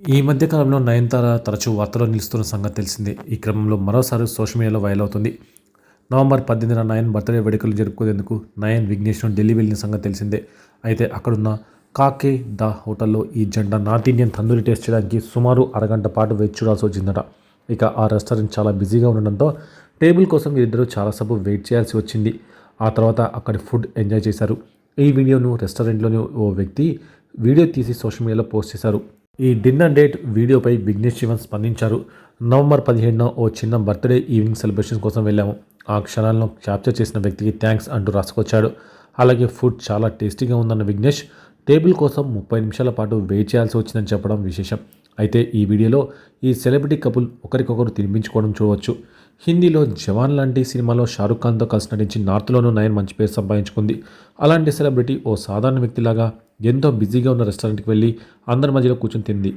ఈ మధ్య కాలంలో నయనతార తరచూ వార్తల్లో నిలుస్తున్న సంగతి తెలిసిందే. ఈ క్రమంలో మరోసారి సోషల్ మీడియాలో వైరల్ అవుతుంది. నవంబర్ 18న నయన్ బర్త్డే వేడుకలు జరుపుకునేందుకు నయన్ విఘ్నేష్ను ఢిల్లీ వెళ్ళిన సంగతి తెలిసిందే. అయితే అక్కడున్న కాకే ద హోటల్లో ఈ జంట నార్త్ ఇండియన్ తందూరి టేస్ట్ చేయడానికి సుమారు అరగంట పాటు వేచి చూడాల్సి వచ్చిందట. ఇక ఆ రెస్టారెంట్ చాలా బిజీగా ఉండడంతో టేబుల్ కోసం వీరిద్దరూ చాలాసేపు వెయిట్ చేయాల్సి వచ్చింది. ఆ తర్వాత అక్కడి ఫుడ్ ఎంజాయ్ చేశారు. ఈ వీడియోను రెస్టారెంట్లోని ఓ వ్యక్తి వీడియో తీసి సోషల్ మీడియాలో పోస్ట్ చేశారు. ఈ డిన్నర్ డేట్ వీడియోపై విఘ్నేష్ శివన్ స్పందించారు. నవంబర్ 17న ఓ చిన్న బర్త్డే ఈవినింగ్ సెలబ్రేషన్స్ కోసం వెళ్ళాము. ఆ క్షణాలను క్యాప్చర్ చేసిన వ్యక్తికి థ్యాంక్స్ అంటూ రాసుకొచ్చాడు. అలాగే ఫుడ్ చాలా టేస్టీగా ఉందన్న విఘ్నేష్ టేబుల్ కోసం 30 నిమిషాల పాటు వెయిట్ చేయాల్సి వచ్చిందని చెప్పడం విశేషం. అయితే ఈ వీడియోలో ఈ సెలబ్రిటీ కపుల్ ఒకరికొకరు తినిపించుకోవడం చూడవచ్చు. హిందీలో జవాన్ లాంటి సినిమాలో షారుఖ్ ఖాన్తో కలిసి నటించి నార్త్లోనూ నయన్ మంచి పేరు సంపాదించుకుంది. అలాంటి సెలబ్రిటీ ఓ సాధారణ వ్యక్తిలాగా ఎంతో బిజీగా ఉన్న రెస్టారెంట్కి వెళ్ళి అందరి మధ్యలో కూర్చొని తింది.